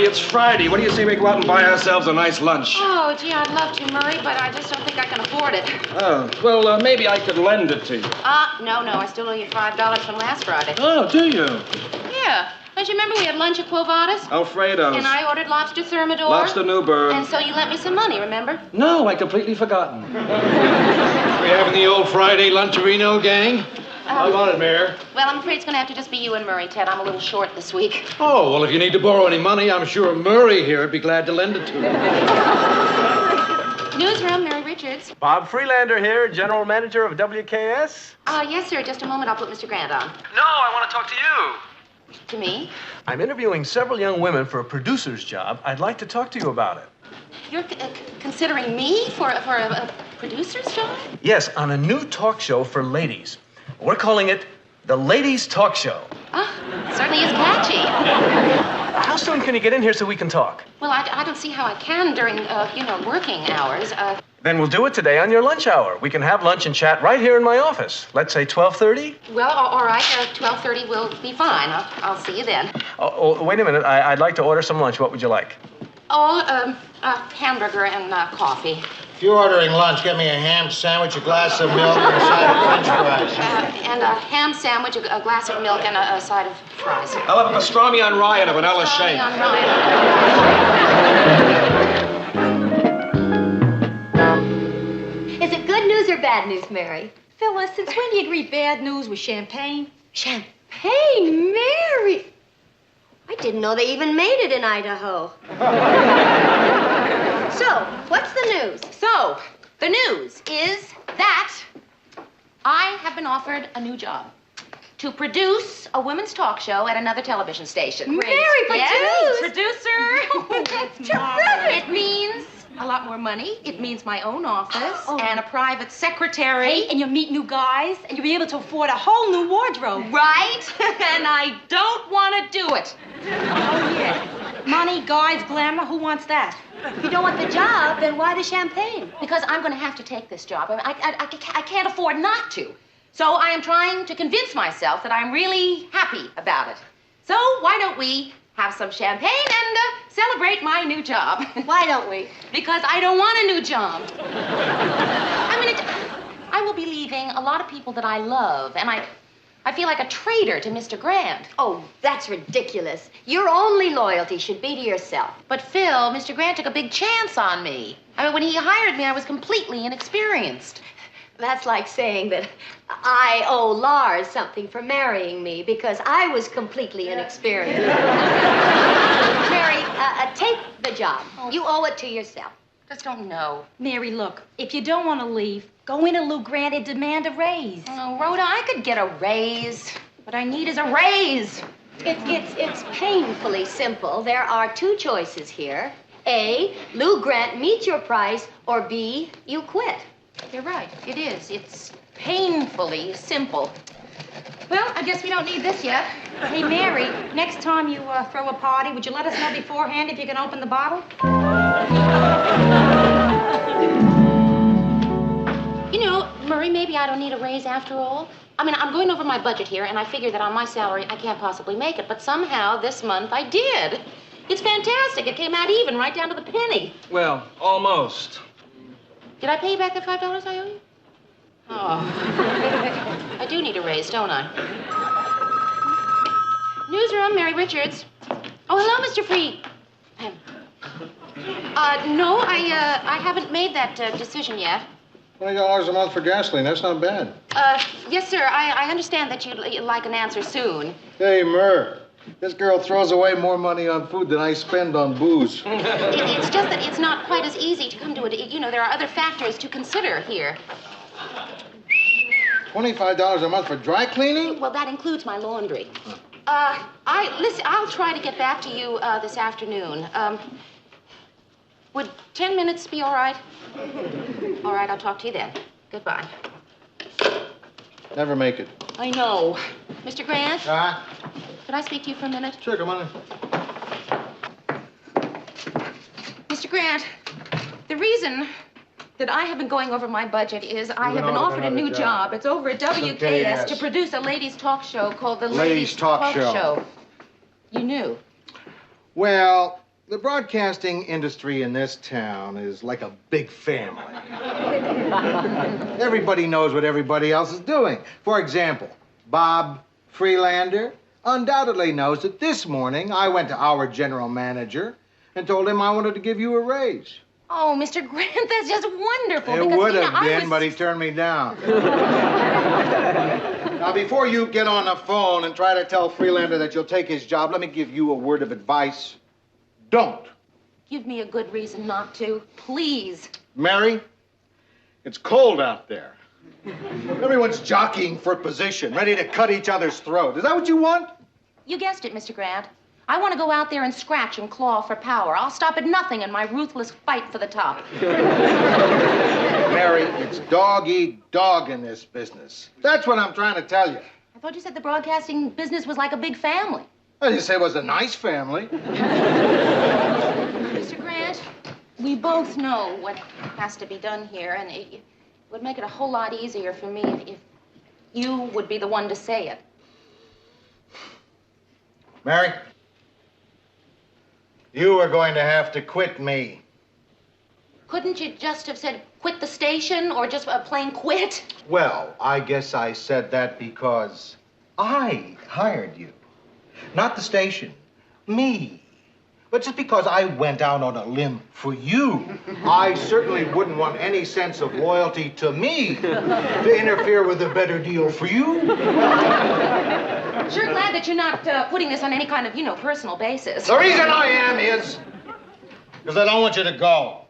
Murray, it's Friday. What do you say we go out and buy ourselves a nice lunch? Oh, gee, I'd love to, Murray, but I just don't think I can afford it. Oh, well, maybe I could lend it to you. No, I still owe you $5 from last Friday. Oh, do you? Yeah. Don't you remember we had lunch at Quo Vadis? Alfredo's. And I ordered lobster thermidor. Lobster Newburgh. And so you lent me some money, remember? No, I completely forgotten. We having the old Friday luncherino, gang? I want it, Mayor. Well, I'm afraid it's going to have to just be you and Murray, Ted. I'm a little short this week. Oh, well, if you need to borrow any money, I'm sure Murray here would be glad to lend it to you. Newsroom, Mary Richards. Bob Freelander here, General Manager of WKS. Yes, sir. Just a moment. I'll put Mr. Grant on. No, I want to talk to you. To me? I'm interviewing several young women for a producer's job. I'd like to talk to you about it. You're considering me for a producer's job? Yes, on a new talk show for ladies. We're calling it The Ladies Talk Show. It certainly is catchy. How soon can you get in here so we can talk? Well, I don't see how I can during, working hours. Then we'll do it today on your lunch hour. We can have lunch and chat right here in my office. Let's say 12:30? Well, all right. 12:30 will be fine. I'll see you then. Oh, wait a minute. I'd like to order some lunch. What would you like? A hamburger and coffee. If you're ordering lunch, get me a ham sandwich, a glass of milk, and a side of French fries. And a ham sandwich, a glass of milk, and a side of fries. I'll have a pastrami on rye and a vanilla shake. Pastrami on rye. Is it good news or bad news, Mary? Phyllis, since when do you agree bad news with champagne? Champagne, Mary! I didn't know they even made it in Idaho. So, what's the news? So, the news is that I have been offered a new job. To produce a women's talk show at another television station. Mary, Yes, produce! producer. That's terrific! It means a lot more money. It means my own office and a private secretary. Hey, and you'll meet new guys, and you'll be able to afford a whole new wardrobe. Right? And I don't want to do it. Oh, yeah. Money, guys, glamour, who wants that? If you don't want the job, then why the champagne? Because I'm going to have to take this job. I can't afford not to. So I am trying to convince myself that I'm really happy about it. So why don't we have some champagne and celebrate my new job? Why don't we? Because I don't want a new job. I will be leaving a lot of people that I love, and I feel like a traitor to Mr. Grant. Oh, that's ridiculous. Your only loyalty should be to yourself. But Phil, Mr. Grant took a big chance on me. When he hired me, I was completely inexperienced. That's like saying that I owe Lars something for marrying me because I was completely inexperienced. Mary, take the job. You owe it to yourself. Just don't know. Mary, look, if you don't want to leave, go into Lou Grant and demand a raise. Oh, Rhoda, I could get a raise. What I need is a raise. It's painfully simple. There are two choices here. A, Lou Grant meets your price, or B, you quit. You're right. It is. It's painfully simple. Well, I guess we don't need this yet. Hey, Mary, next time you throw a party, would you let us know beforehand if you can open the bottle? You know, Murray, maybe I don't need a raise after all. I'm going over my budget here, and I figure that on my salary, I can't possibly make it. But somehow, this month, I did. It's fantastic. It came out even, right down to the penny. Well, almost. Did I pay you back the $5 I owe you? Oh. I do need a raise, don't I? Newsroom, Mary Richards. Oh, hello, Mr. Free. No, I haven't made that decision yet. $20 a month for gasoline, that's not bad. Yes, sir. I understand that you'd like an answer soon. Hey, Murr, this girl throws away more money on food than I spend on booze. It's just that it's not quite as easy to come to it. You know, there are other factors to consider here. $25 a month for dry cleaning? Well, that includes my laundry. Listen, I'll try to get back to you this afternoon. Would 10 minutes be all right? All right, I'll talk to you then. Goodbye. Never make it. I know. Mr. Grant? Could I speak to you for a minute? Sure, come on in. Mr. Grant, the reason that I have been going over my budget is I have been offered a new job. It's over at WKS to produce a ladies' talk show called the Ladies' Talk Show. You knew. Well, The broadcasting industry in this town is like a big family. Everybody knows what everybody else is doing. For example, Bob Freelander undoubtedly knows that this morning I went to our general manager and told him I wanted to give you a raise. Oh, Mr. Grant, that's just wonderful. It would have been, but he turned me down. Now, before you get on the phone and try to tell Freelander that you'll take his job, let me give you a word of advice. Don't. Give me a good reason not to, please. Mary, it's cold out there. Everyone's jockeying for position, ready to cut each other's throat. Is that what you want? You guessed it, Mr. Grant. I want to go out there and scratch and claw for power. I'll stop at nothing in my ruthless fight for the top. Mary, it's dog-eat-dog in this business. That's what I'm trying to tell you. I thought you said the broadcasting business was like a big family. I didn't say it was a nice family. Mr. Grant, we both know what has to be done here, and it would make it a whole lot easier for me if you would be the one to say it. Mary, you are going to have to quit me. Couldn't you just have said quit the station or just plain quit? Well, I guess I said that because I hired you. Not the station, me. But just because I went out on a limb for you, I certainly wouldn't want any sense of loyalty to me to interfere with a better deal for you. Sure glad that you're not putting this on any kind of, personal basis. The reason I am is because I don't want you to go.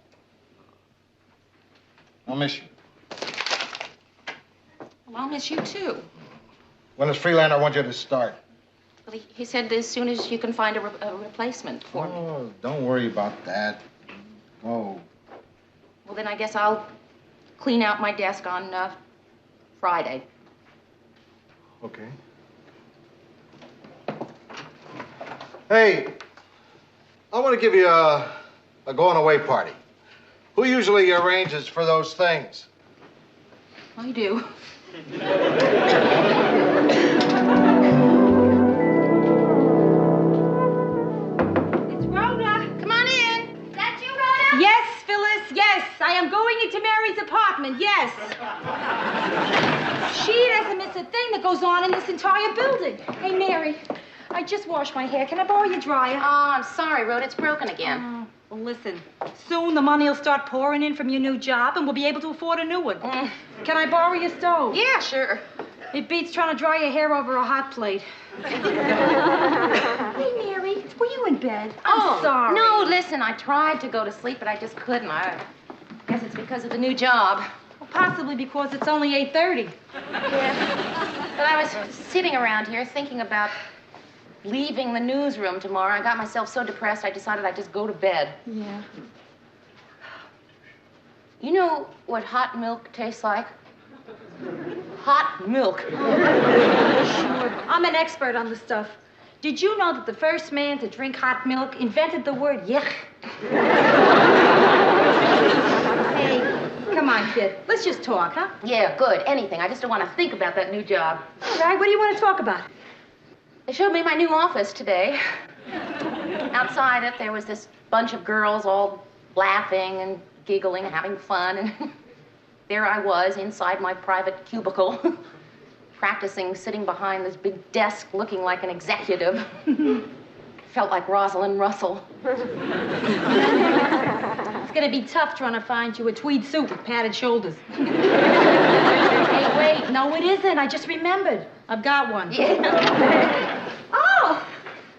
I'll miss you. Well, I'll miss you, too. When does Freelander want you to start? Well, he said as soon as you can find a replacement for me. Oh, don't worry about that. Oh. Well, then I guess I'll clean out my desk on Friday. Okay. Hey, I want to give you a going-away party. Who usually arranges for those things? I do. Yes, Phyllis, yes. I am going into Mary's apartment, yes. She doesn't miss a thing that goes on in this entire building. Hey, Mary, I just washed my hair. Can I borrow your dryer? Oh, I'm sorry, Rhoda. It's broken again. Well, listen, soon the money will start pouring in from your new job, and we'll be able to afford a new one. Can I borrow your stove? Yeah, sure. It beats trying to dry your hair over a hot plate. Hey, Mary, were you in bed? I'm sorry. No, listen, I tried to go to sleep, but I just couldn't. I guess it's because of the new job. Well, possibly because it's only 8:30. Yeah. But I was sitting around here thinking about leaving the newsroom tomorrow. I got myself so depressed, I decided I'd just go to bed. Yeah. You know what hot milk tastes like? Hot milk. Sure. I'm an expert on the stuff. Did you know that the first man to drink hot milk invented the word yuck? Hey, come on, kid. Let's just talk, huh? Yeah, good. Anything. I just don't want to think about that new job. All right, what do you want to talk about? They showed me my new office today. Outside it, there was this bunch of girls all laughing and giggling and having fun. And there I was inside my private cubicle, practicing sitting behind this big desk looking like an executive. Felt like Rosalind Russell. It's going to be tough trying to find you a tweed suit with padded shoulders. Hey, wait. No, it isn't. I just remembered. I've got one. Yeah. Oh!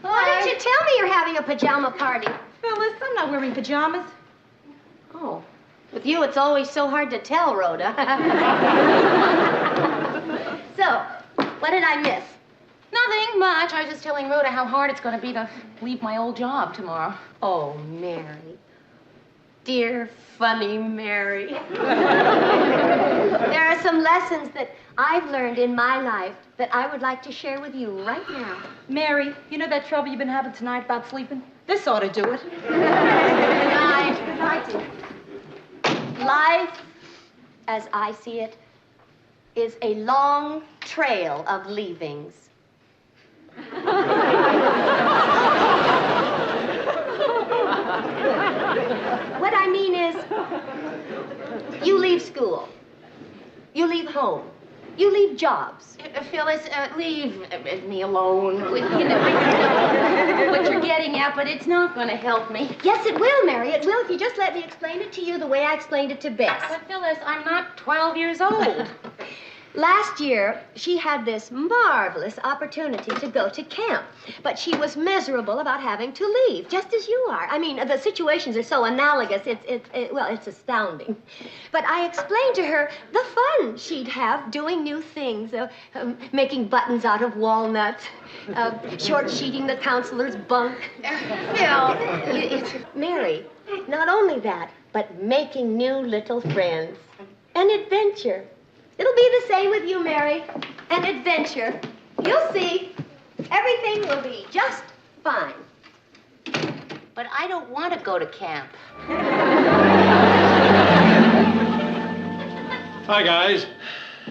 Why didn't you tell me you're having a pajama party? Phyllis, I'm not wearing pajamas. Oh. With you, it's always so hard to tell, Rhoda. So, what did I miss? Nothing much. I was just telling Rhoda how hard it's going to be to leave my old job tomorrow. Oh, Mary. Dear, funny Mary. There are some lessons that I've learned in my life that I would like to share with you right now. Mary, you know that trouble you've been having tonight about sleeping? This ought to do it. Good night. Good night. Life, as I see it, is a long trail of leavings. leave school. You leave home. You leave jobs. Phyllis, leave me alone. You know, I know what you're getting at, but it's not going to help me. Yes, it will, Mary. It will if you just let me explain it to you the way I explained it to Bess. But Phyllis, I'm not 12 years old. Last year, she had this marvelous opportunity to go to camp, but she was miserable about having to leave, just as you are. I mean, the situations are so analogous, it's astounding. But I explained to her the fun she'd have doing new things, making buttons out of walnuts, short-sheeting the counselor's bunk. Mary, not only that, but making new little friends. An adventure. It'll be the same with you, Mary. An adventure. You'll see. Everything will be just fine. But I don't want to go to camp. Hi, guys.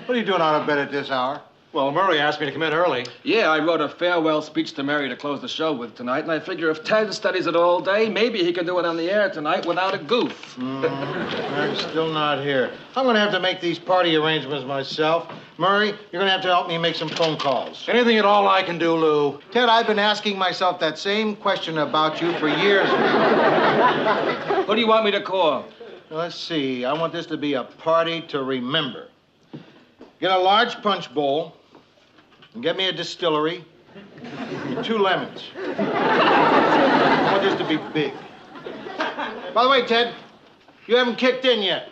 What are you doing out of bed at this hour? Well, Murray asked me to come in early. Yeah, I wrote a farewell speech to Mary to close the show with tonight, and I figure if Ted studies it all day, maybe he can do it on the air tonight without a goof. Mary's still not here. I'm going to have to make these party arrangements myself. Murray, you're going to have to help me make some phone calls. Anything at all I can do, Lou. Ted, I've been asking myself that same question about you for years now. Who do you want me to call? Let's see. I want this to be a party to remember. Get a large punch bowl. And get me a distillery and 2 lemons. I want this to be big. By the way, Ted, you haven't kicked in yet.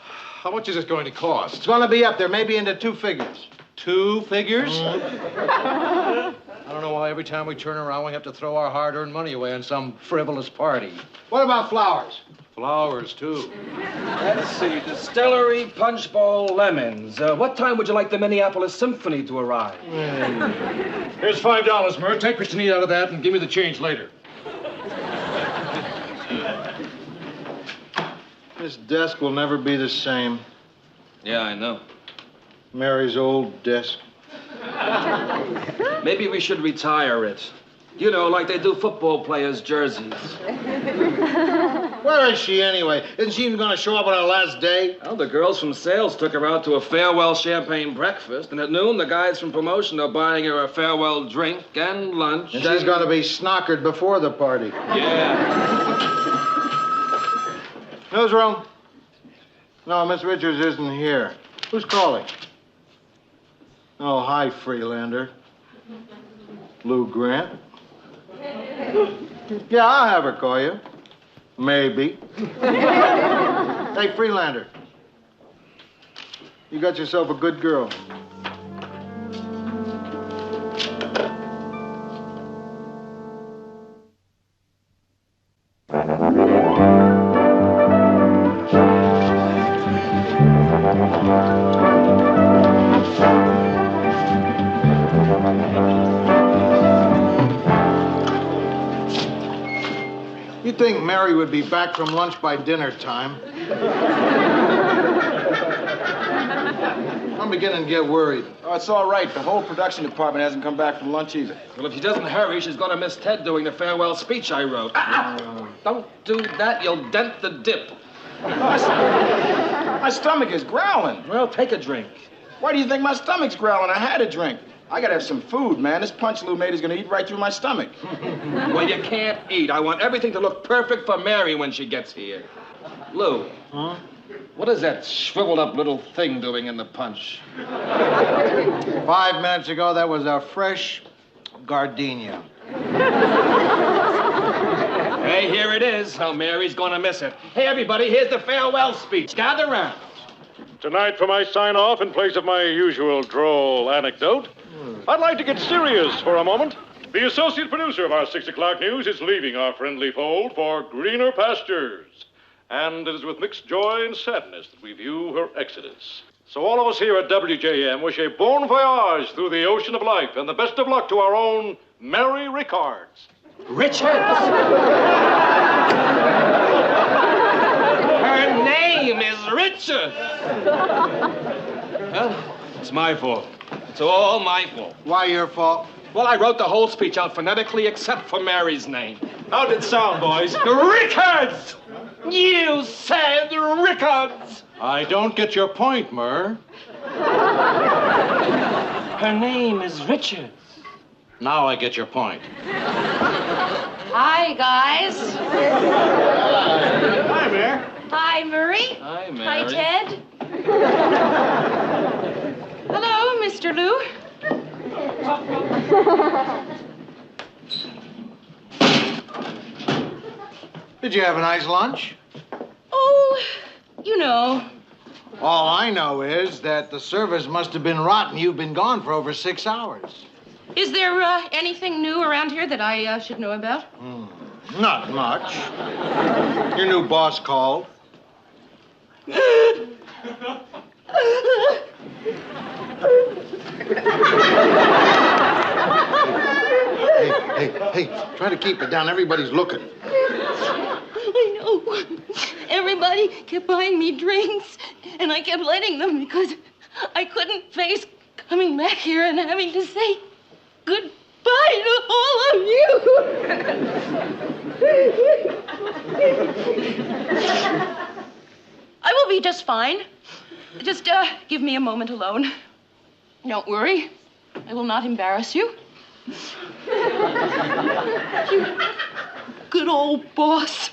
How much is this going to cost? It's going to be up there, maybe into 2 figures. 2 figures? I don't know why every time we turn around we have to throw our hard-earned money away on some frivolous party. What about flowers? Flowers, too. Let's see, distillery, punch bowl, lemons. What time would you like the Minneapolis Symphony to arrive? Here's $5, Murray. Take what you need out of that and give me the change later. This desk will never be the same. Yeah, I know. Mary's old desk. Maybe we should retire it. You know, like they do football players' jerseys. Where is she anyway? Isn't she even going to show up on her last day? Well, the girls from sales took her out to a farewell champagne breakfast, and at noon, the guys from promotion are buying her a farewell drink and lunch. And she's going to be snockered before the party. Yeah. Newsroom? No, Miss Richards isn't here. Who's calling? Oh, hi, Freelander. Lou Grant? Yeah, I'll have her call you. Maybe. Hey, Freelander. You got yourself a good girl. You'd think Mary would be back from lunch by dinner time. I'm beginning to get worried. Oh, it's all right. The whole production department hasn't come back from lunch either. Well, if she doesn't hurry, she's going to miss Ted doing the farewell speech I wrote. Don't do that. You'll dent the dip. My stomach is growling. Well, take a drink. Why do you think my stomach's growling? I had a drink. I gotta have some food, man. This punch Lou made is gonna eat right through my stomach. Well, you can't eat. I want everything to look perfect for Mary when she gets here. Lou. Huh? What is that shriveled up little thing doing in the punch? 5 minutes ago, that was a fresh gardenia. Hey, here it is. Oh, Mary's gonna miss it. Hey, everybody, here's the farewell speech. Gather round. Tonight, for my sign-off, in place of my usual droll anecdote, I'd like to get serious for a moment. The associate producer of our 6 o'clock news is leaving our friendly fold for greener pastures. And it is with mixed joy and sadness that we view her exodus. So all of us here at WJM wish a bon voyage through the ocean of life and the best of luck to our own Mary Rickards. Richards! Her name is Richard. Well, it's my fault. It's all my fault. Why your fault? Well, I wrote the whole speech out phonetically except for Mary's name. How did it sound, boys? Rickards! You said Rickards! I don't get your point, Murr. Her name is Richards. Now I get your point. Hi, guys. Hi, Mayor. Hi, Murray. Hi, Mary. Hi, Ted. Hello, Mr. Lou. Did you have a nice lunch? Oh, you know. All I know is that the service must have been rotten. You've been gone for over 6 hours. Is there anything new around here that I should know about? Not much. Your new boss called. Hey, try to keep it down. Everybody's looking. I know. Everybody kept buying me drinks, and I kept letting them because I couldn't face coming back here and having to say goodbye to all of you. I will be just fine. Just give me a moment alone. Don't worry. I will not embarrass you. You good old boss.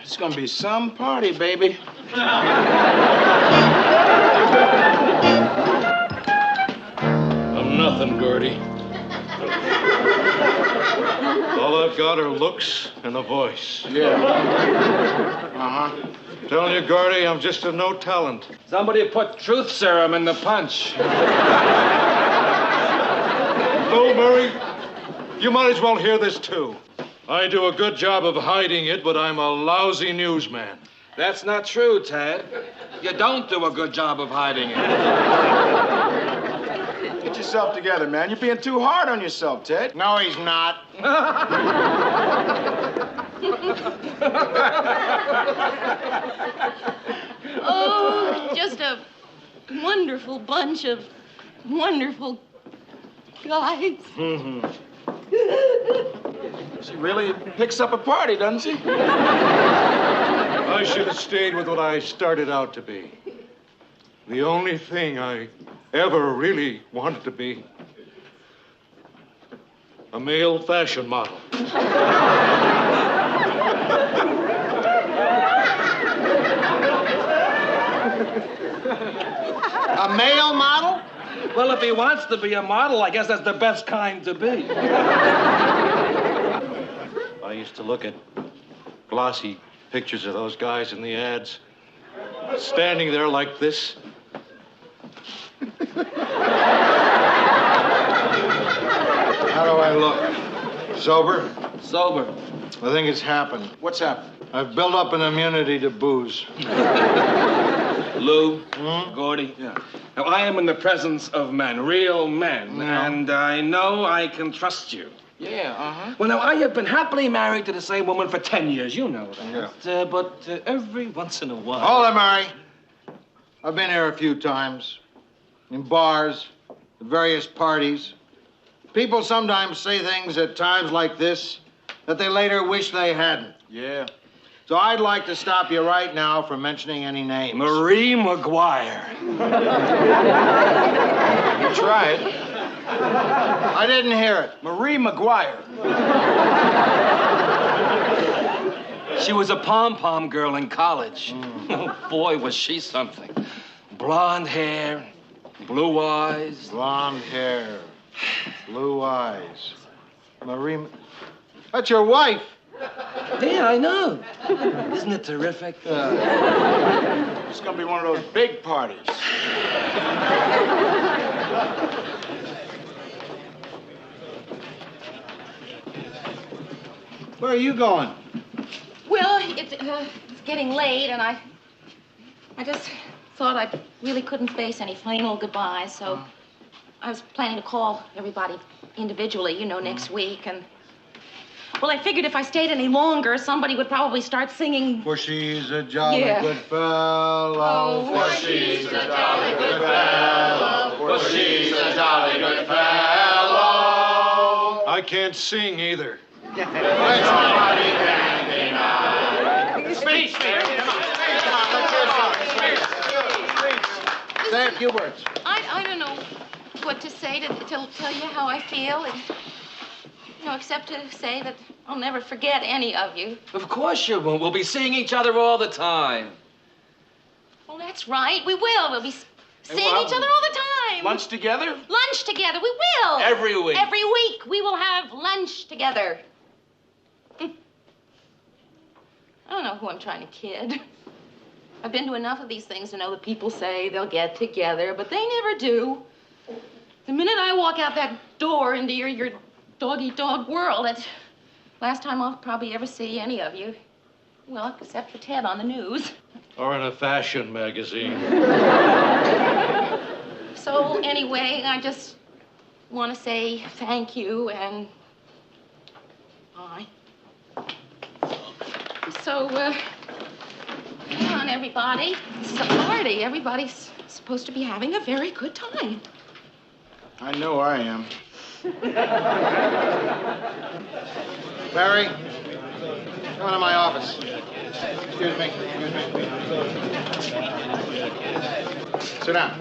It's gonna be some party, baby. I'm nothing, Gertie. All I've got are looks and a voice. Yeah. Uh-huh. Telling you, Gertie, I'm just a no talent. Somebody put truth serum in the punch. No, Murray, you might as well hear this, too. I do a good job of hiding it, but I'm a lousy newsman. That's not true, Ted. You don't do a good job of hiding it. Get yourself together, man. You're being too hard on yourself, Ted. No, he's not. Oh, just a wonderful bunch of wonderful guys. She really picks up a party, doesn't she? I should have stayed with what I started out to be. The only thing I ever really wanted to be. A male fashion model. A male model? Well, if he wants to be a model, I guess that's the best kind to be. I used to look at glossy pictures of those guys in the ads, standing there like this. How do I look? Sober? Sober. I think it's happened. What's happened? I've built up an immunity to booze. Lou, Gordy. Yeah. Now, I am in the presence of men, real men, and I know I can trust you. Yeah, uh-huh. Well, now, I have been happily married to the same woman for 10 years. You know that. Yeah. But every once in a while... Hold it, Murray. I've been here a few times. In bars, at various parties. People sometimes say things at times like this that they later wish they hadn't. Yeah. So I'd like to stop you right now from mentioning any names. Marie McGuire. You tried. I didn't hear it. Marie McGuire. She was a pom-pom girl in college. Oh, boy, was she something. Blonde hair, blue eyes. Blonde hair, blue eyes. Marie... That's your wife. Yeah, I know. Isn't it terrific? It's gonna be one of those big parties. Where are you going? Well, it's getting late, and I just thought I really couldn't face any final goodbyes, so I was planning to call everybody individually, you know, next week, and... Well, I figured if I stayed any longer, somebody would probably start singing... For she's a jolly good fellow. Oh, for she's a jolly good fellow. For she's a jolly good fellow. I can't sing either. It's a mighty dandy night. Speech, man. Come on, let's hear something. Say a few words. I don't know what to say to tell you how I feel. Except to say that I'll never forget any of you. Of course you won't. We'll be seeing each other all the time. Well, that's right. We will. We'll be seeing each other all the time. Lunch together? Lunch together. We will. Every week. Every week we will have lunch together. I don't know who I'm trying to kid. I've been to enough of these things to know that people say they'll get together, but they never do. The minute I walk out that door into your dog-eat-dog world, that's the last time I'll probably ever see any of you. Well, except for Ted on the news. Or in a fashion magazine. So, anyway, I just want to say thank you and bye. So, come on, everybody. It's a party. Everybody's supposed to be having a very good time. I know I am. Barry, come into my office. Excuse me. Sit down.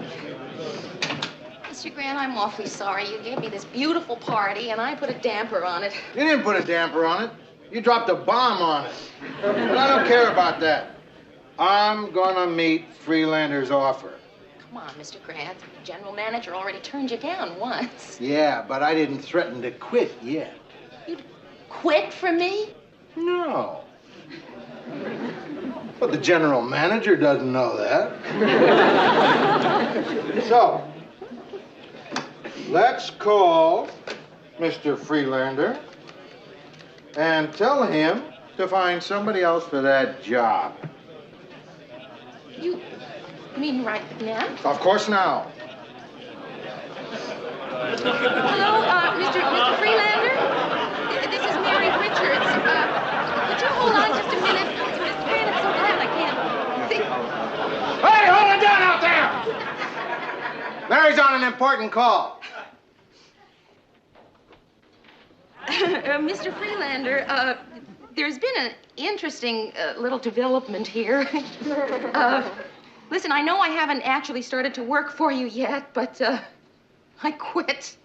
Mr. Grant, I'm awfully sorry. You gave me this beautiful party, and I put a damper on it. You didn't put a damper on it. You dropped a bomb on it. But I don't care about that. I'm gonna meet Freelander's offer. Come on, Mr. Grant. The general manager already turned you down once. Yeah, but I didn't threaten to quit yet. You'd quit for me? No. But the general manager doesn't know that. So, let's call Mr. Freelander and tell him to find somebody else for that job. You mean right now? Of course now. Hello, Mr. Freelander? This is Mary Richards. Would you hold on just a minute? Mr. Grant, I'm so glad I can't think. Hey, hold it down out there! Mary's on an important call. Mr. Freelander, there's been an interesting little development here. Listen, I know I haven't actually started to work for you yet, but I quit.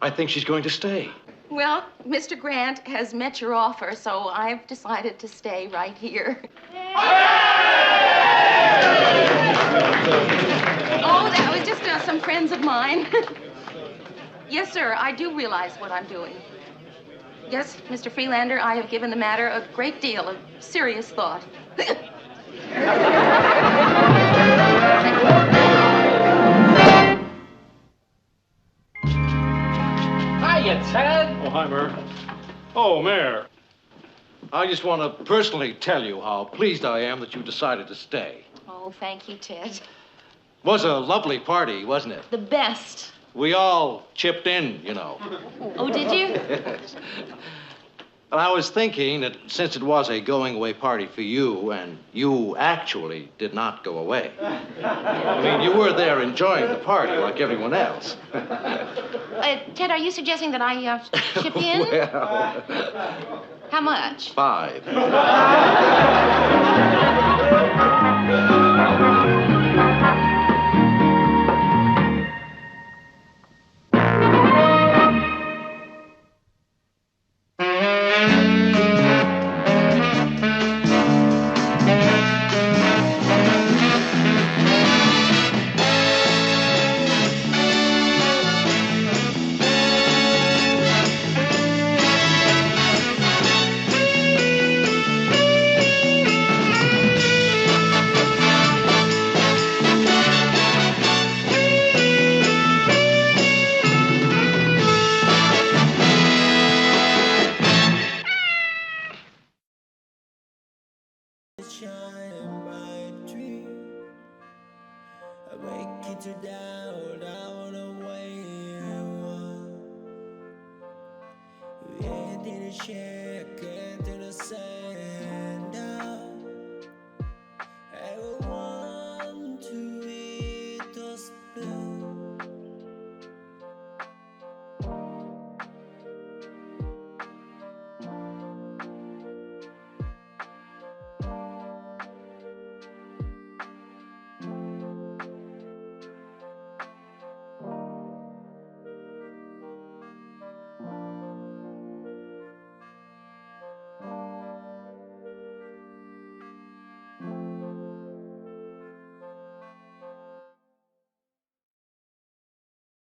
I think she's going to stay. Well, Mr. Grant has met your offer, so I've decided to stay right here. Oh, that was just some friends of mine. Yes, sir, I do realize what I'm doing. Yes, Mr. Freelander, I have given the matter a great deal of serious thought. Hiya, Ted. Oh, hi, Mayor. Oh, Mayor. I just want to personally tell you how pleased I am that you decided to stay. Oh, thank you, Ted. Was a lovely party, wasn't it? The best. We all chipped in, you know. Oh, did you? Yes. And I was thinking that since it was a going-away party for you, and you actually did not go away. I mean, you were there enjoying the party like everyone else. Ted, are you suggesting that I chip in? Well, How much? 5. Share